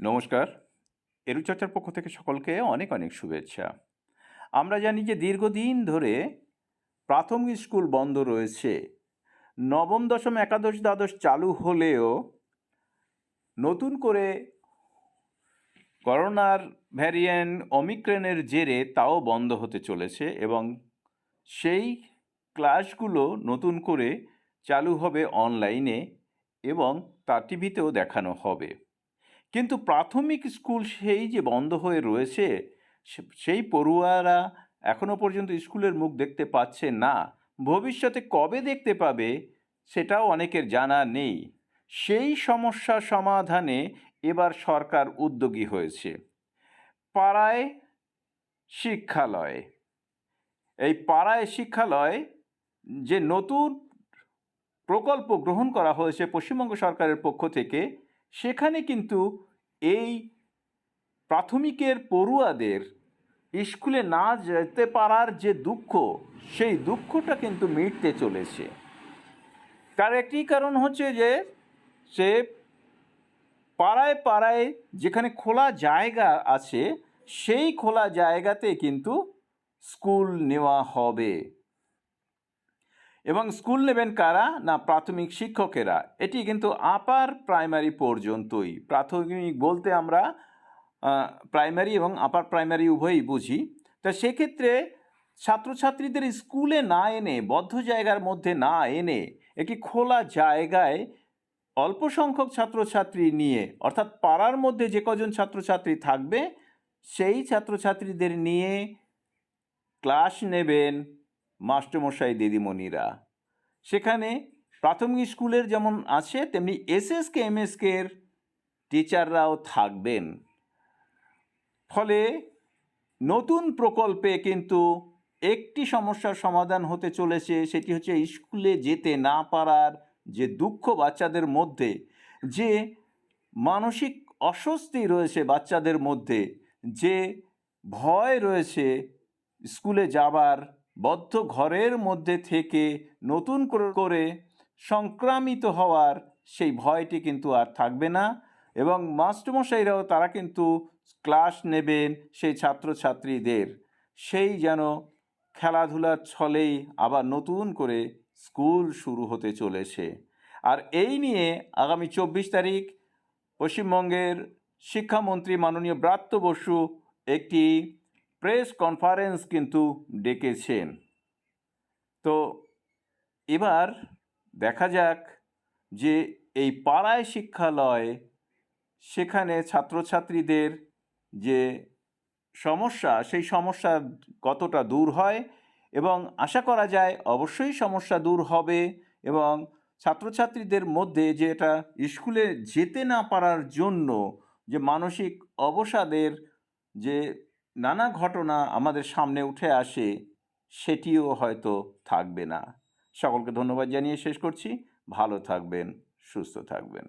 নমস্কার। এডুচার্চার পক্ষ থেকে সকলকে অনেক অনেক শুভেচ্ছা। আমরা জানি যে দীর্ঘদিন ধরে প্রাথমিক স্কুল বন্ধ রয়েছে। নবম, দশম, একাদশ, দ্বাদশ চালু হলেও নতুন করে করোনার ভ্যারিয়েন্ট ওমিক্রনের জেরে তাও বন্ধ হতে চলেছে এবং সেই ক্লাসগুলো নতুন করে চালু হবে অনলাইনে এবং তা টিভিতেও দেখানো হবে। কিন্তু প্রাথমিক স্কুল সেই যে বন্ধ হয়ে রয়েছে, সেই পড়ুয়ারা এখনও পর্যন্ত স্কুলের মুখ দেখতে পাচ্ছে না। ভবিষ্যতে কবে দেখতে পাবে সেটাও অনেকের জানা নেই। সেই সমস্যা সমাধানে এবার সরকার উদ্যোগী হয়েছে। পাড়ায় শিক্ষালয়, এই পাড়ায় শিক্ষালয় যে নতুন প্রকল্প গ্রহণ করা হয়েছে পশ্চিমবঙ্গ সরকারের পক্ষ থেকে, সেখানে কিন্তু এই প্রাথমিকের পড়ুয়াদের স্কুলে না যেতে পারার যে দুঃখ, সেই দুঃখটা কিন্তু মিটতে চলেছে। তার একটি কারণ হচ্ছে যে সে পাড়ায় পাড়ায় যেখানে খোলা জায়গা আছে, সেই খোলা জায়গাতে কিন্তু স্কুল নেওয়া হবে। এবং স্কুল নেবেন কারা? না, প্রাথমিক শিক্ষকেরা। এটি কিন্তু আপার প্রাইমারি পর্যন্তই। প্রাথমিক বলতে আমরা প্রাইমারি এবং আপার প্রাইমারি উভয়ই বুঝি। তা সেক্ষেত্রে ছাত্রছাত্রীদের স্কুলে না এনে, বদ্ধ জায়গার মধ্যে না এনে, একটি খোলা জায়গায় অল্প সংখ্যক ছাত্রছাত্রী নিয়ে, অর্থাৎ পাড়ার মধ্যে যে কজন ছাত্রছাত্রী থাকবে সেই ছাত্রছাত্রীদের নিয়ে ক্লাস নেবেন মাস্টারমশাই দিদিমণিরা। সেখানে প্রাথমিক স্কুলের যেমন আছে তেমনি এমএসকের টিচাররাও থাকবেন। ফলে নতুন প্রকল্পে কিন্তু একটি সমস্যার সমাধান হতে চলেছে, সেটি হচ্ছে স্কুলে যেতে না পারার যে দুঃখ বাচ্চাদের মধ্যে, যে মানসিক অস্বস্তি রয়েছে বাচ্চাদের মধ্যে, যে ভয় রয়েছে স্কুলে যাবার, বদ্ধ ঘরের মধ্যে থেকে নতুন করে সংক্রামিত হওয়ার সেই ভয়টি কিন্তু আর থাকবে না। এবং মাস্টারমশাইরাও তারা কিন্তু ক্লাস নেবেন সেই ছাত্রছাত্রীদের, সেই যেন খেলাধুলার ছলেই আবার নতুন করে স্কুল শুরু হতে চলেছে। আর এই নিয়ে আগামী 24 তারিখ পশ্চিমবঙ্গের শিক্ষামন্ত্রী মাননীয় ব্রাত্য বসু একটি প্রেস কনফারেন্স কিন্তু ডেকেছেন। তো এবার দেখা যাক যে এই পাড়ায় শিক্ষালয়, সেখানে ছাত্রছাত্রীদের যে সমস্যা, সেই সমস্যা কতটা দূর হয়, এবং আশা করা যায় অবশ্যই সমস্যা দূর হবে। এবং ছাত্রছাত্রীদের মধ্যে যে এটা স্কুলে যেতে না পারার জন্য যে মানসিক অবসাদের যে নানা ঘটনা আমাদের সামনে উঠে আসে, সেটিও হয়তো থাকবে না। সকলকে ধন্যবাদ জানিয়ে শেষ করছি। ভালো থাকবেন, সুস্থ থাকবেন।